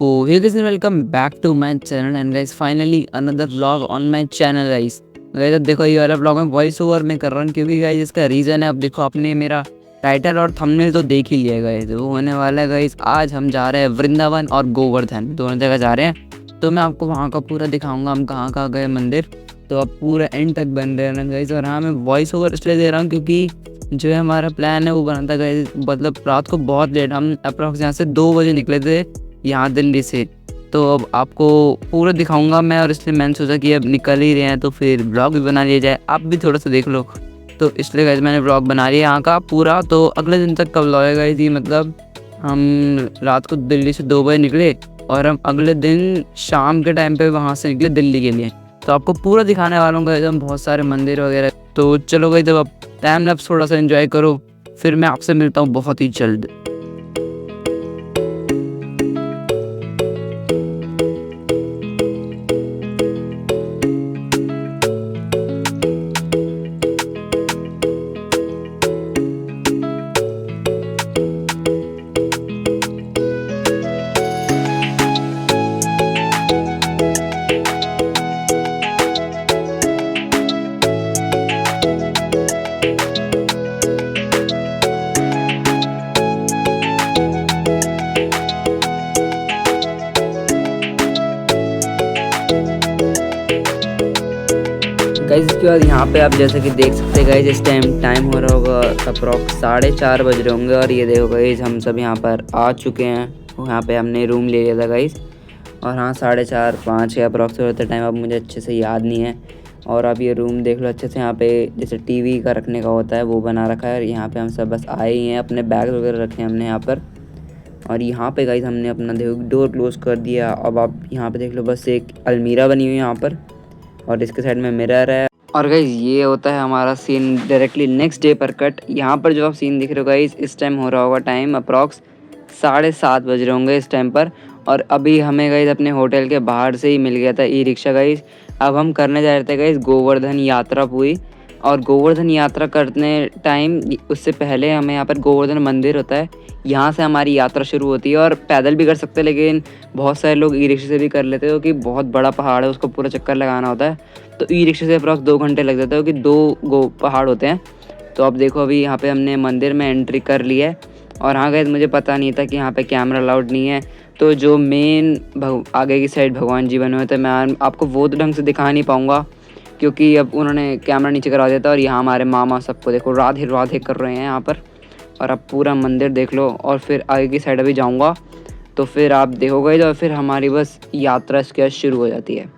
So, hey guys, and welcome back to my channel and guys, finally another vlog on my channel guys. Guys अब देखो ये वाला vlog मैं voice over में कर रहा हूँ क्योंकि गाइस इसका रीज़न है, अब देखो आपने मेरा टाइटल और थंबनेल तो देख ही लिया गाइस। वो होने वाला है गाइस, आज हम जा रहे हैं वृंदावन और गोवर्धन, दोनों जगह जा रहे हैं। तो मैं आपको वहाँ का पूरा दिखाऊंगा हम कहाँ कहाँ गए मंदिर, तो आप पूरा एंड तक बन रहे हैं गाइस। और हाँ, मैं वॉइस ओवर इसलिए दे रहा हूँ क्योंकि जो है हमारा प्लान है वो बना था गाइस, मतलब रात को बहुत लेट, हम अप्रॉक्स यहाँ से 2 बजे निकले थे यहाँ दिल्ली से। तो अब आपको पूरा दिखाऊंगा मैं, और इसलिए मैंने सोचा कि अब निकल ही रहे हैं तो फिर ब्लॉग भी बना लिया जाए, आप भी थोड़ा सा देख लो। तो इसलिए गाइस मैंने ब्लॉग बना लिया यहाँ का पूरा। तो अगले दिन तक का ब्लॉग है गाइस, मतलब हम रात को दिल्ली से 2 बजे निकले और हम अगले दिन शाम के टाइम पे वहाँ से निकले दिल्ली के लिए। तो आपको पूरा दिखाने वाला हूँ गाइस, हम बहुत सारे मंदिर वगैरह। तो चलो गाइस, जब आप टाइम लैप्स थोड़ा सा एंजॉय करो, फिर मैं आपसे मिलता हूँ बहुत ही जल्द। गाइस इसके बाद यहाँ पे आप जैसे कि देख सकते हैं गाइस, इस टाइम हो रहा होगा अप्रॉक्स 4:30 बज रहे होंगे। और ये देखो गाइस, हम सब यहाँ पर आ चुके हैं। यहाँ पे हमने रूम ले लिया था गाइस, और हाँ 4:30-5 के अप्रॉक्स होते टाइम, अब मुझे अच्छे से याद नहीं है। और अब ये रूम देख लो अच्छे से, यहाँ पे जैसे टीवी का रखने का होता है वो बना रखा है। और यहाँ पे हम सब बस आए ही हैं, अपने बैग वगैरह रखे हैं हमने यहाँ पर। और यहाँ पे गाइस हमने अपना देखो डोर क्लोज कर दिया। अब आप यहाँ पे देख लो, बस एक अलमीरा बनी हुई है यहाँ पर, और इसके साइड में मिरर है। और गाइस ये होता है हमारा सीन डायरेक्टली नेक्स्ट डे पर कट। यहाँ पर जो आप सीन दिख रहे हो गाइस, इस टाइम हो रहा होगा टाइम अप्रॉक्स 7:30 बज रहे होंगे इस टाइम पर। और अभी हमें गाइस अपने होटल के बाहर से ही मिल गया था ई रिक्शा गाइस। अब हम करने जा रहे थे गाइस गोवर्धन यात्रा पूरी। और गोवर्धन यात्रा करने टाइम, उससे पहले हमें यहाँ पर गोवर्धन मंदिर होता है, यहाँ से हमारी यात्रा शुरू होती है। और पैदल भी कर सकते हैं, लेकिन बहुत सारे लोग ई रिक्शा से भी कर लेते हैं क्योंकि बहुत बड़ा पहाड़ है, उसको पूरा चक्कर लगाना होता है। तो ई रिक्शा से अप्रॉक्स 2 घंटे लग जाते हैं क्योंकि 2 पहाड़ होते हैं। तो अब देखो अभी यहाँ पे हमने मंदिर में एंट्री कर ली है। और हाँ गाइस, मुझे पता नहीं था कि यहाँ पे कैमरा अलाउड नहीं है। तो जो मेन आगे की साइड भगवान जी बने हुए थे, मैं आपको वो तो ढंग से दिखा नहीं पाऊँगा क्योंकि अब उन्होंने कैमरा नीचे करा दिया था। और यहाँ हमारे मामा सबको देखो राधे राधे कर रहे हैं यहाँ पर। और अब पूरा मंदिर देख लो, और फिर आगे की साइड अभी जाऊँगा तो फिर आप देखोगे, और फिर हमारी बस यात्रा इसके बाद शुरू हो जाती है।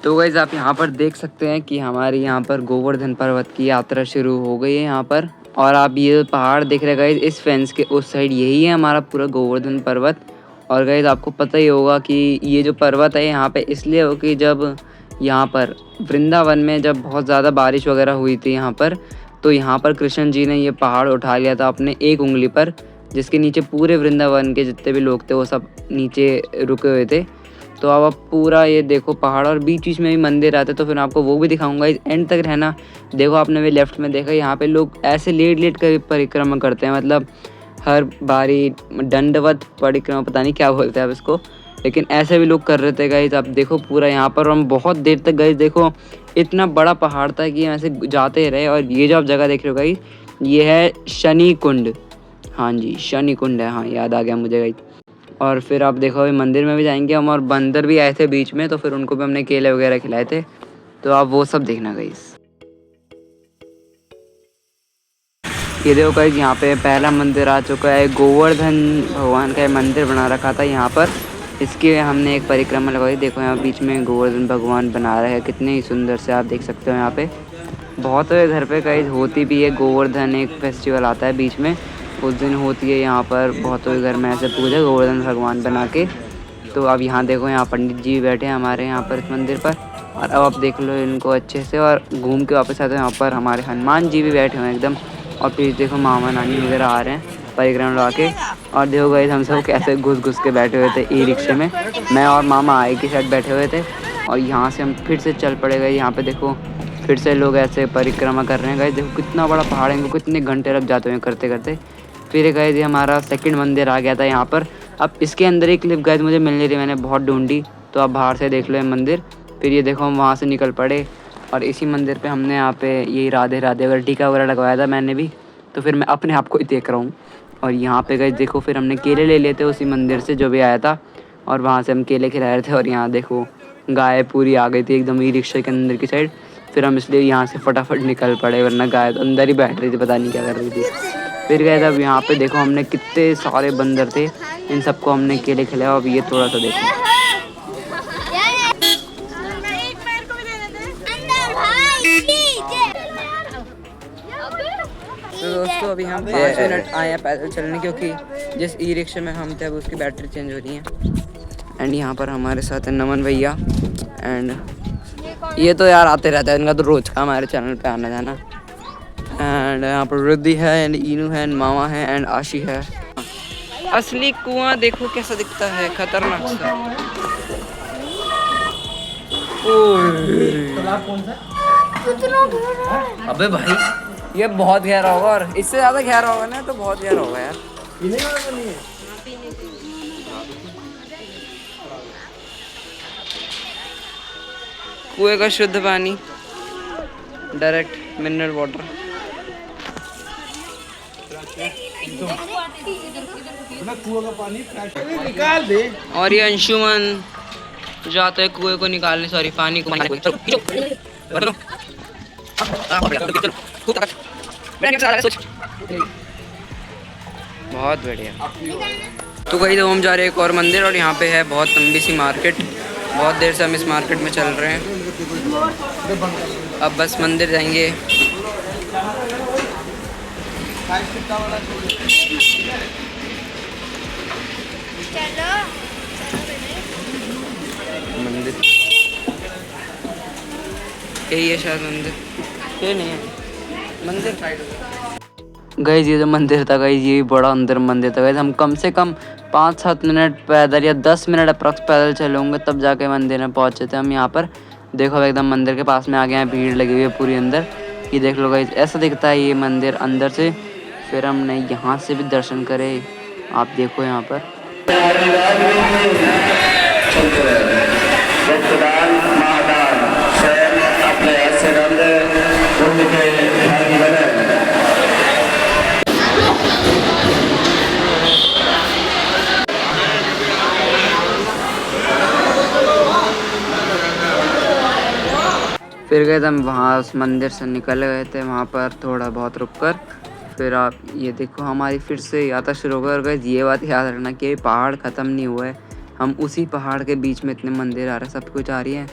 तो गाइज़ आप यहाँ पर देख सकते हैं कि हमारी यहाँ पर गोवर्धन पर्वत की यात्रा शुरू हो गई है यहाँ पर। और आप ये पहाड़ देख रहे गाइज़, इस फेंस के उस साइड यही है हमारा पूरा गोवर्धन पर्वत। और गाइज़ आपको पता ही होगा कि ये जो पर्वत है यहाँ पे इसलिए हो कि जब यहाँ पर वृंदावन में जब बहुत ज़्यादा बारिश वगैरह हुई थी यहाँ पर, तो यहाँ पर कृष्ण जी ने ये पहाड़ उठा लिया था अपने एक उंगली पर, जिसके नीचे पूरे वृंदावन के जितने भी लोग थे वो सब नीचे रुके हुए थे। तो अब आप पूरा ये देखो पहाड़, और बीच बीच में भी मंदिर आते, तो फिर आपको वो भी दिखाऊंगा, एंड तक रहना। देखो आपने भी लेफ्ट में देखा, यहाँ पे लोग ऐसे लेट लेट कर परिक्रमा करते हैं, मतलब हर बारी दंडवत परिक्रमा, पता नहीं क्या बोलते हैं अब इसको, लेकिन ऐसे भी लोग कर रहे थे गाइस। आप देखो पूरा यहाँ पर हम बहुत देर तक गाइस, देखो इतना बड़ा पहाड़ था कि ऐसे जाते रहे। और ये जो आप जगह देख रहे हो गाइस, ये है शनि कुंड। हाँ जी, शनि कुंड है, हाँ याद आ गया मुझे गाइस। और फिर आप देखो अभी मंदिर में भी जाएंगे हम, और बंदर भी आए थे बीच में, तो फिर उनको भी हमने केले वगैरह खिलाए थे, तो आप वो सब देखना गाइस। ये देखो गाइस, यहाँ पे पहला मंदिर आ चुका है, गोवर्धन भगवान का मंदिर बना रखा था यहाँ पर, इसकी हमने एक परिक्रमा लगाई। देखो यहाँ बीच में गोवर्धन भगवान बना रहे हैं, कितने ही सुंदर से आप देख सकते हो। यहाँ पे बहुत घर पे गाइस होती भी है गोवर्धन, एक फेस्टिवल आता है बीच में, उस दिन होती है यहाँ पर बहुतों के घर में ऐसे पूजा गोवर्धन भगवान बना के। तो अब यहाँ देखो, यहाँ पंडित जी भी बैठे हैं हमारे यहाँ पर इस मंदिर पर। और अब आप देख लो इनको अच्छे से, और घूम के वापस आते हैं, यहाँ पर हमारे हनुमान जी भी बैठे हुए हैं एकदम। और फिर देखो मामा नानी वगैरह आ रहे हैं। परिक्रमा लगा के। और देखो गाइस हम सब कैसे घुस घुस के बैठे हुए थे ई रिक्शे में। मैं और मामा एक ही साइड बैठे हुए थे और यहाँ से हम फिर से चल पड़े गए। यहाँ पे देखो फिर से लोग ऐसे परिक्रमा कर रहे हैं गाइस। देखो कितना बड़ा पहाड़ है, इनको कितने घंटे लग जाते हैं करते करते। फिर गाइस ये हमारा सेकंड मंदिर आ गया था यहाँ पर। अब इसके अंदर एक क्लिप गाइस मुझे मिल नहीं रही, मैंने बहुत ढूंढी, तो आप बाहर से देख लो ये मंदिर। फिर ये देखो हम वहाँ से निकल पड़े और इसी मंदिर पे हमने यहाँ पे यही राधे राधे वगैरह टीका वगैरह लगवाया था मैंने भी, तो फिर मैं अपने आप को ही देख रहा हूँ। और यहाँ पे गाइस देखो फिर हमने केले ले लिए थे उसी मंदिर से जो भी आया था, और वहाँ से हम केले खिला रहे थे। और यहाँ देखो गाय पूरी आ गई थी एकदम ई रिक्शा के अंदर की साइड। फिर हम इसलिए यहाँ से फटाफट निकल पड़े, वरना गाय तो अंदर ही बैठ रही थी, पता नहीं क्या कर रही थी। फिर गए तब यहाँ पे देखो हमने कितने सारे बंदर थे, इन सबको हमने केले खिलाया। अब ये थोड़ा सा देखो तो दोस्तों अभी हम 5 मिनट आए हैं पैदल चलने, क्योंकि जिस ई रिक्शे में हम थे अब उसकी बैटरी चेंज हो रही है। एंड यहाँ पर हमारे साथ है नमन भैया, एंड ये तो यार आते रहता है, इनका तो रोज का हमारे चैनल पे आना जाना। एंड यहाँ पर रिद्धि है एंड इनू है एंड मामा है एंड आशी है। असली कुआं देखो कैसा दिखता है, खतरनाक सा। अबे भाई ये बहुत गहरा होगा, और इससे ज्यादा गहरा होगा ना तो बहुत गहरा होगा यार। कुएं का शुद्ध पानी, डायरेक्ट मिनरल वाटर। कुएं का पानी निकाल दे। और ये अंशुमन जाते हैं कुएं को निकालने, सॉरी पानी को। बहुत बढ़िया। तो कहीं तो हम जा रहे हैं एक और मंदिर, और यहाँ पे है बहुत लंबी सी मार्केट। बहुत देर से हम इस मार्केट में चल रहे हैं, अब बस मंदिर जाएंगे। मंदिर यही है शायद, मंदिर ये नहीं है मंदिर। गाइस ये जो मंदिर था गाइस, ये बड़ा अंदर मंदिर था गाइस। हम कम से कम 5-7 मिनट पैदल या 10 मिनट अप्रॉक्स पैदल चले होंगे तब जाके मंदिर में पहुंचे थे हम। यहाँ पर देखो एकदम मंदिर के पास में आ गए हैं, भीड़ लगी हुई है पूरी अंदर। ये देख लो गाइस ऐसा दिखता है ये मंदिर अंदर से। फिर हमने यहाँ से भी दर्शन करे, आप देखो यहाँ पर। फिर गए थे हम वहाँ, उस मंदिर से निकल गए थे, वहाँ पर थोड़ा बहुत रुक कर फिर आप ये देखो हमारी फिर से यात्रा शुरू हो गई। और गए ये बात याद रखना कि पहाड़ ख़त्म नहीं हुआ है, हम उसी पहाड़ के बीच में इतने मंदिर आ रहे हैं, सब कुछ आ रही है।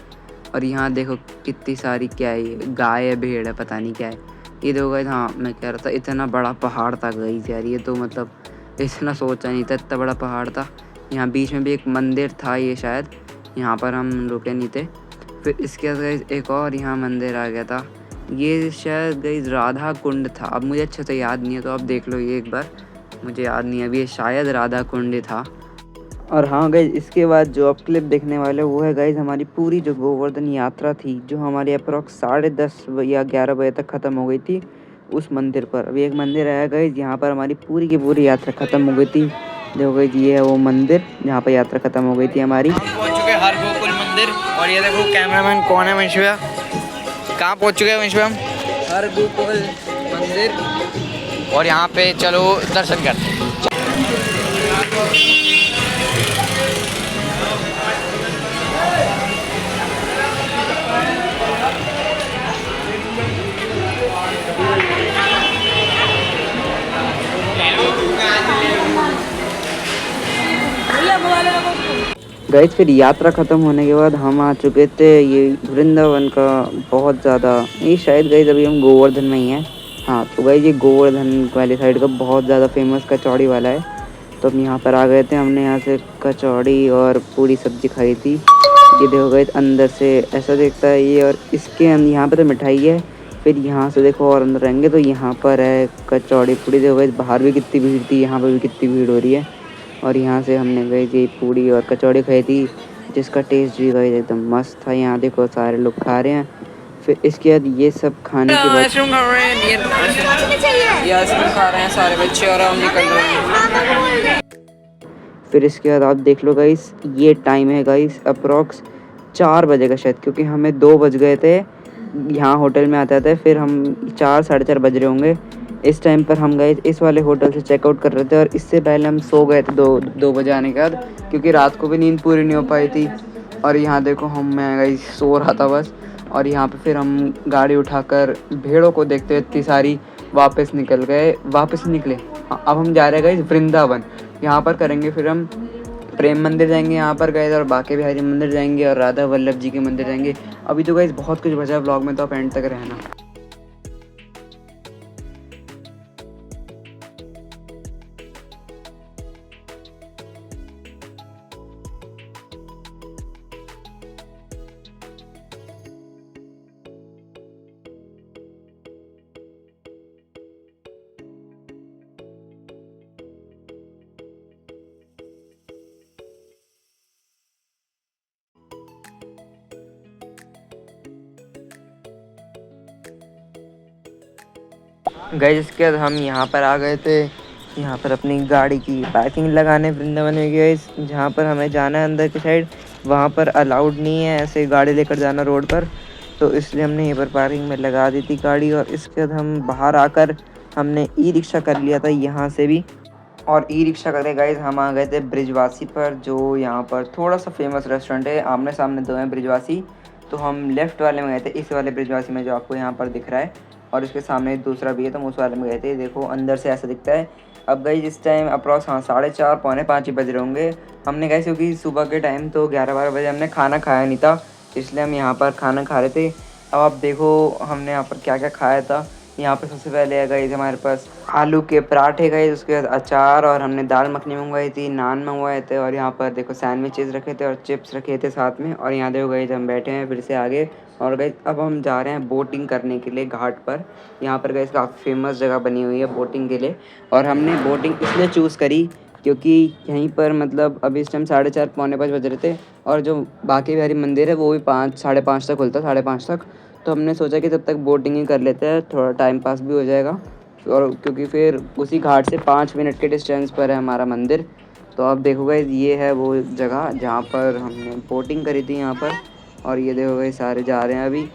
और यहाँ देखो कितनी सारी क्या है, ये गाय है भेड़ है पता नहीं क्या है। ये देखो गए, हाँ मैं कह रहा था इतना बड़ा पहाड़ था गई यार, ये तो मतलब इतना सोचा नहीं था इतना बड़ा पहाड़ था। यहाँ बीच में भी एक मंदिर था ये शायद, यहाँ पर हम रुके नहीं थे। फिर इसके बाद एक और यहाँ मंदिर आ गया था, ये शायद गई राधा कुंड था, अब मुझे अच्छे से याद नहीं है तो आप देख लो ये एक बार, मुझे याद नहीं है अभी, ये शायद राधा कुंड था। और हाँ गाइज इसके बाद जो आप क्लिप देखने वाले वो है गाइज हमारी पूरी जो गोवर्धन यात्रा थी, जो हमारी अप्रॉक्स 10:30 या 11 बजे तक ख़त्म हो गई थी उस मंदिर पर। अभी एक मंदिर आया गाइज, यहाँ पर हमारी पूरी की पूरी यात्रा ख़त्म हो गई थी। देखो गाइज ये है वो मंदिर जहाँ पर यात्रा ख़त्म हो गई थी हमारी। पहुँच चुके हर गोकुल मंदिर, और ये देखो कैमरामैन कौन है वंश भैया, कहाँ पहुँच चुके हैं वंश भैया? हर गोकुल मंदिर, और यहाँ पे चलो दर्शन करते हैं। गाइस फिर यात्रा ख़त्म होने के बाद हम आ चुके थे ये वृंदावन का बहुत ज़्यादा, ये शायद गाइस अभी हम गोवर्धन में ही हैं। हाँ तो गाइस ये गोवर्धन वाली साइड का बहुत ज़्यादा फेमस कचौड़ी वाला है, तो हम यहाँ पर आ गए थे। हमने यहाँ से कचौड़ी और पूरी सब्जी खाई थी। ये देखो गाइस अंदर से ऐसा दिखता है ये, और इसके यहाँ पे तो मिठाई है, फिर यहाँ से देखो और अंदर रहेंगे तो यहाँ पर है कचौड़ी पूड़ी। देखो गाइस बाहर भी कितनी भीड़ थी, यहाँ पर भी कितनी भीड़ हो रही है। और यहाँ से हमने गई ये पूड़ी और कचौड़ी खाई थी, जिसका टेस्ट भी गाइस एकदम मस्त था। यहाँ देखो सारे लोग खा रहे हैं। फिर इसके बाद ये सब खाने के बाद आइसक्रीम खा रहे हैं, ये आइसक्रीम खा रहे हैं सारे बच्चे और हम निकल रहे हैं। फिर इसके बाद आप देख लो गाइस, ये टाइम है गाइस अप्रॉक्स 4 बजे का शायद, क्योंकि हमें 2 बज गए थे यहाँ होटल में आते आते। फिर हम 4 साढ़े 4 बज रहे होंगे इस टाइम पर। हम गए इस वाले होटल से चेकआउट कर रहे थे और इससे पहले हम सो गए थे 2 बजे आने के बाद, क्योंकि रात को भी नींद पूरी नहीं हो पाई थी। और यहाँ देखो मैं गाइस सो रहा था बस। और यहाँ पे फिर हम गाड़ी उठाकर भेड़ों को देखते हुए इतनी सारी वापस निकले। अब हम जा रहे हैं गाइस वृंदावन। यहाँ पर करेंगे फिर हम प्रेम मंदिर जाएंगे, यहाँ पर गए और बाके बिहारी मंदिर जाएंगे और राधा वल्लभ जी के मंदिर जाएंगे। अभी तो गाइस बहुत कुछ बचा है ब्लॉग में, तो आप एंड तक रहना। गाइस इसके बाद हम यहाँ पर आ गए थे, यहाँ पर अपनी गाड़ी की पार्किंग लगाने वृंदावन में गए। जहाँ पर हमें जाना है अंदर की साइड, वहाँ पर अलाउड नहीं है ऐसे गाड़ी लेकर जाना रोड पर, तो इसलिए हमने यहीं पर पार्किंग में लगा दी थी गाड़ी। और इसके बाद हम बाहर आकर हमने ई रिक्शा कर लिया था यहाँ से भी। और ई रिक्शा करके गाइस हम आ गए थे ब्रिजवासी पर, जो यहाँ पर थोड़ा सा फेमस रेस्टोरेंट है। आमने सामने दो हैं ब्रिजवासी, तो हम लेफ़्ट वाले में गए थे, इस वाले ब्रिजवासी में जो आपको यहाँ पर दिख रहा है। और इसके सामने दूसरा भी है, तो हम उस वाले में गए थे। देखो अंदर से ऐसा दिखता है। अब गाइस इस टाइम अप्रॉक्स 4:30 पौने 5 ही बज रहे होंगे। हमने गाइस क्योंकि सुबह के टाइम तो 11-12 बजे हमने खाना खाया नहीं था, इसलिए हम यहाँ पर खाना खा रहे थे। अब आप देखो हमने यहाँ पर क्या क्या खाया था। यहाँ पर सबसे पहले है गाइस हमारे पास आलू के पराठे गए, उसके बाद अचार, और हमने दाल मखनी मंगवाई थी, नान मंगवाए थे, और यहाँ पर देखो सैंडविचेस रखे थे और चिप्स रखे थे साथ में। और यहाँ देखो गाइस हम बैठे हैं फिर से आगे, और गाइस अब हम जा रहे हैं बोटिंग करने के लिए घाट पर। यहाँ पर गाइस काफ़ी फेमस जगह बनी हुई है बोटिंग के लिए, और हमने बोटिंग इसलिए चूज़ करी क्योंकि यहीं पर मतलब अभी इस टाइम 4:30 पौने 5 बज रहे थे, और जो बाके बिहारी मंदिर है वो भी 5 साढ़े 5 तक खुलता है, 5:30 तक। तो हमने सोचा कि तब तक बोटिंग ही कर लेते हैं, थोड़ा टाइम पास भी हो जाएगा। और क्योंकि फिर उसी घाट से 5 मिनट के डिस्टेंस पर है हमारा मंदिर। तो आप देखो गाइस ये है वो जगह जहाँ पर हमने बोटिंग करी थी यहाँ पर। और ये देखो गाइस सारे जा रहे हैं अभी,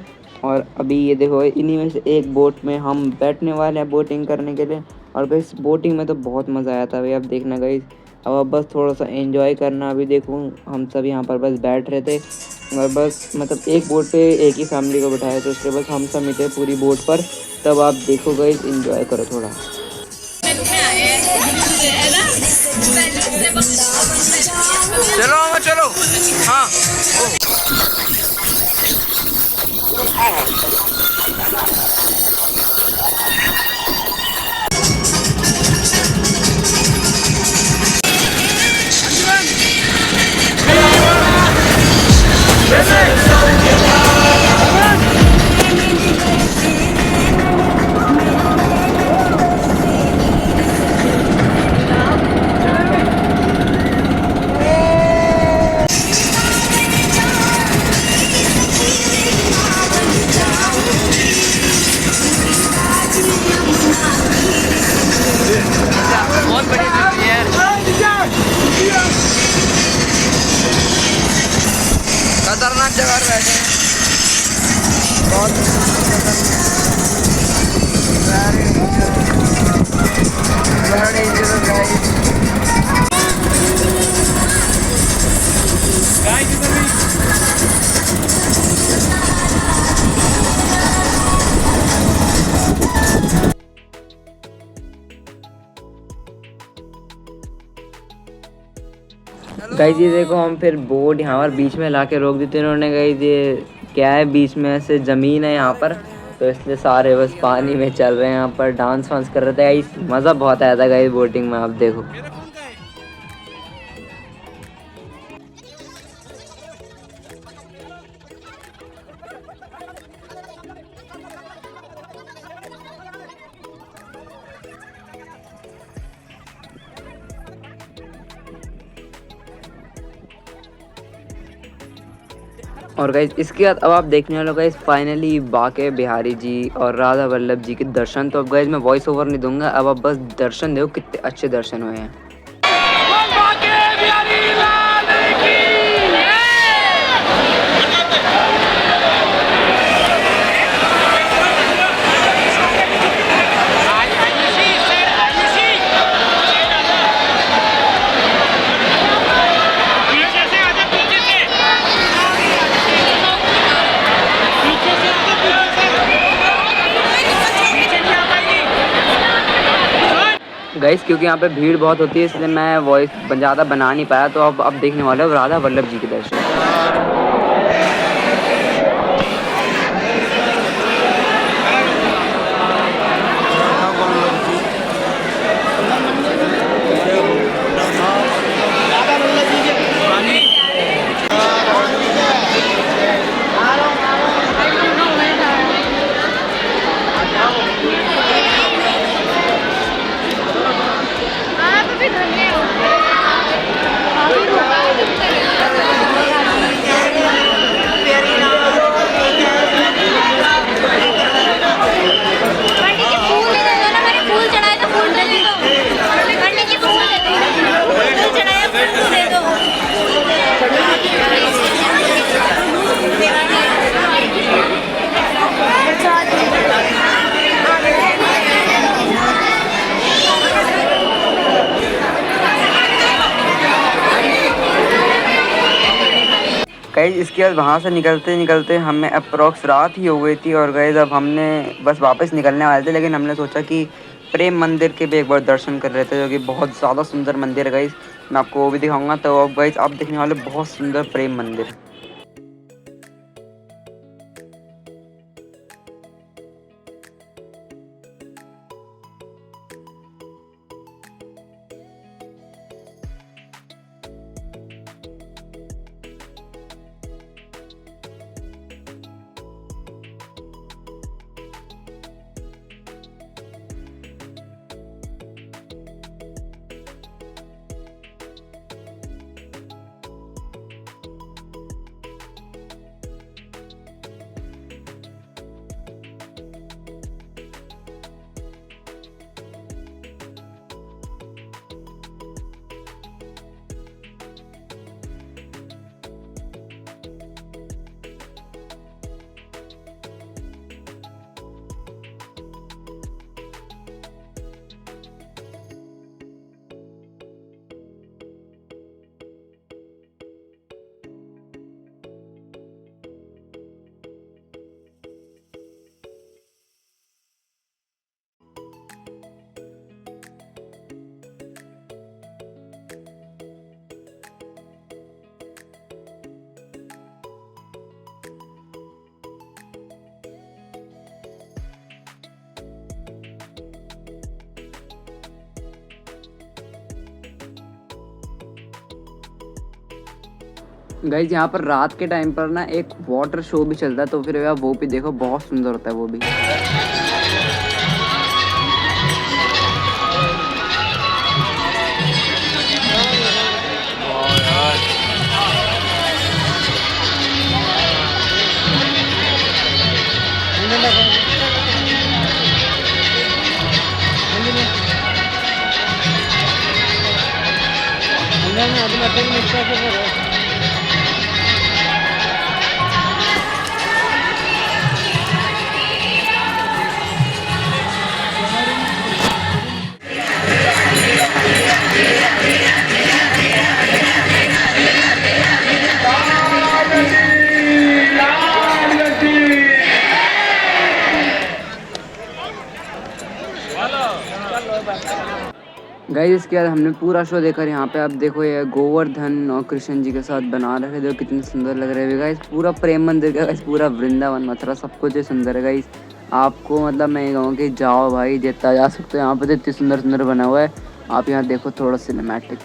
और अभी ये देखो इन्हीं में से एक बोट में हम बैठने वाले हैं बोटिंग करने के लिए। और गाइस बोटिंग में तो बहुत मज़ा आया था भाई, अब देखना गाइस। अब बस थोड़ा सा एंजॉय करना। अभी देखो हम सब यहाँ पर बस बैठ रहे थे, और बस मतलब एक बोट पे एक ही फैमिली को बिठाया, तो उसके बस हम सब मिले पूरी बोट पर। तब आप देखो गाइस एंजॉय करो थोड़ा। चलो चलो, हाँ बहुत बढ़िया चीज़ है, खतरनाक जगह पर बैठे हैं, बहुत गाइस ये देखो हम फिर बोट यहाँ पर बीच में लाके रोक दी थी इन्होंने। गाइस ये क्या है, बीच में से ज़मीन है यहाँ पर, तो इसलिए सारे बस पानी में चल रहे हैं, यहाँ पर डांस वांस कर रहे थे। गाइस मज़ा बहुत आया था गाइस बोटिंग में, आप देखो। और गाइज इसके बाद अब आप देखने वाले हो गाइज फाइनली बाके बिहारी जी और राधा वल्लभ जी के दर्शन। तो अब गाइज मैं वॉइस ओवर नहीं दूंगा, अब आप बस दर्शन देखो कितने अच्छे दर्शन हुए हैं। गाइस क्योंकि यहाँ पे भीड़ बहुत होती है इसलिए मैं वॉइस ज़्यादा बना नहीं पाया। तो अब देखने वाले हो राधा वल्लभ जी के दर्शन। गाइज इसके बाद वहाँ से निकलते निकलते हमें अप्रॉक्स रात ही हो गई थी। और गाइज अब हमने बस वापस निकलने वाले थे, लेकिन हमने सोचा कि प्रेम मंदिर के भी एक बार दर्शन कर रहे थे, जो कि बहुत ज़्यादा सुंदर मंदिर है गाइज। मैं आपको वो भी दिखाऊंगा। तो अब गाइज आप देखने वाले बहुत सुंदर प्रेम मंदिर। गाइज यहाँ पर रात के टाइम पर ना एक वाटर शो भी चलता है, तो फिर आप वो भी देखो, बहुत सुंदर होता है वो भी। गाइस इसके बाद हमने पूरा शो देखा। यहाँ पे आप देखो ये गोवर्धन और कृष्ण जी के साथ बना रखे थे, कितने सुंदर लग रहे हैं गाइस। पूरा प्रेम मंदिर का गाइस, पूरा वृंदावन मथुरा सब कुछ सुंदर है गाइस। आपको मतलब मैं ये कहूँ कि जाओ भाई, जितना जा सकते हो। यहाँ पे तो इतनी सुंदर सुंदर बना हुआ है। आप यहाँ देखो थोड़ा सिनेमैटिक्स।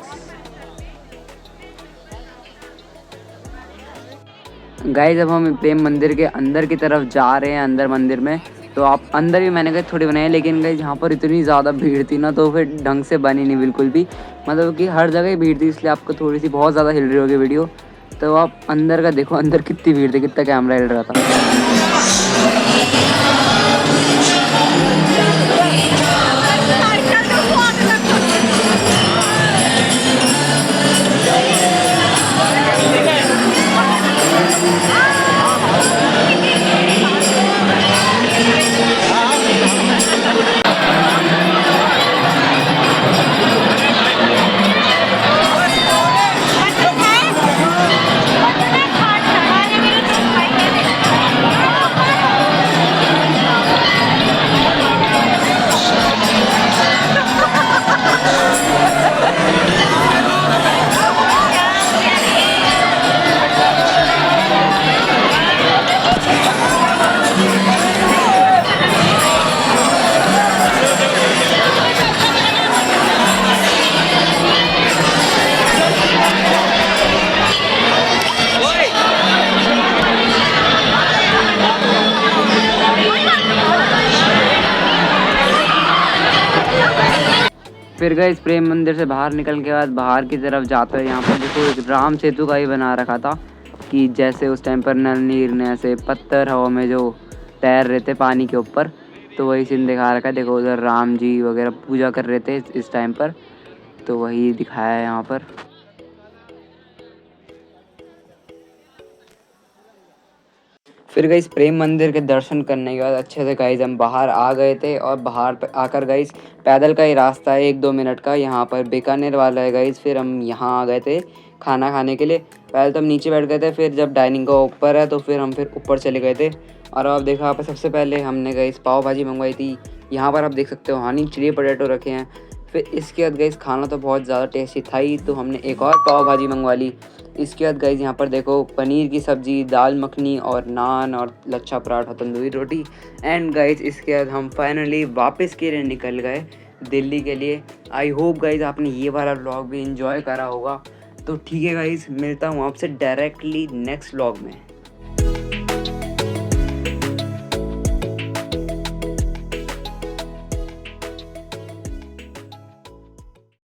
गाइस अब हम प्रेम मंदिर के अंदर की तरफ जा रहे हैं, अंदर मंदिर में। तो आप अंदर भी मैंने कहा थोड़ी बनाई है, लेकिन गाइस यहाँ पर इतनी ज़्यादा भीड़ थी ना, तो फिर ढंग से बनी नहीं बिल्कुल भी। मतलब कि हर जगह ही भीड़ थी, इसलिए आपको थोड़ी सी बहुत ज़्यादा हिल रही होगी वीडियो। तो आप अंदर का देखो, अंदर कितनी भीड़ थी, कितना कैमरा हिल रहा था। फिर गए इस प्रेम मंदिर से बाहर निकल के बाद बाहर की तरफ जाते हैं। यहाँ पर देखो एक राम सेतु का ही बना रखा था कि जैसे उस टाइम पर नल नीर ने ऐसे पत्थर हवा में जो तैर रहे थे पानी के ऊपर, तो वही सीन दिखा रखा है। देखो उधर राम जी वगैरह पूजा कर रहे थे इस टाइम पर, तो वही दिखाया है यहाँ पर। फिर गाइस प्रेम मंदिर के दर्शन करने के बाद अच्छे से गाइस हम बाहर आ गए थे, और बाहर आकर गाइस पैदल का ही रास्ता है 1-2 मिनट का, यहाँ पर बीकानेर वाला है गाइस। फिर हम यहाँ आ गए थे खाना खाने के लिए। पहले तो हम नीचे बैठ गए थे, फिर जब डाइनिंग का ऊपर है तो फिर हम ऊपर चले गए थे। और अब देखो यहाँ पर सबसे पहले हमने गाइस पाव भाजी मंगवाई थी। यहाँ पर आप देख सकते हो हनी चिली पटेटो रखे हैं। फिर इसके बाद गाइस खाना तो बहुत ज़्यादा टेस्टी था ही, तो हमने एक और पाव भाजी मंगवा ली। इसके बाद गाइस यहाँ पर देखो पनीर की सब्ज़ी, दाल मखनी और नान और लच्छा पराठा, तंदूरी रोटी। एंड गाइस इसके बाद हम फाइनली वापस के लिए निकल गए दिल्ली के लिए। आई होप गाइस आपने ये वाला व्लॉग भी इंजॉय करा होगा। तो ठीक है गाइस, मिलता हूँ आपसे डायरेक्टली नेक्स्ट व्लॉग में।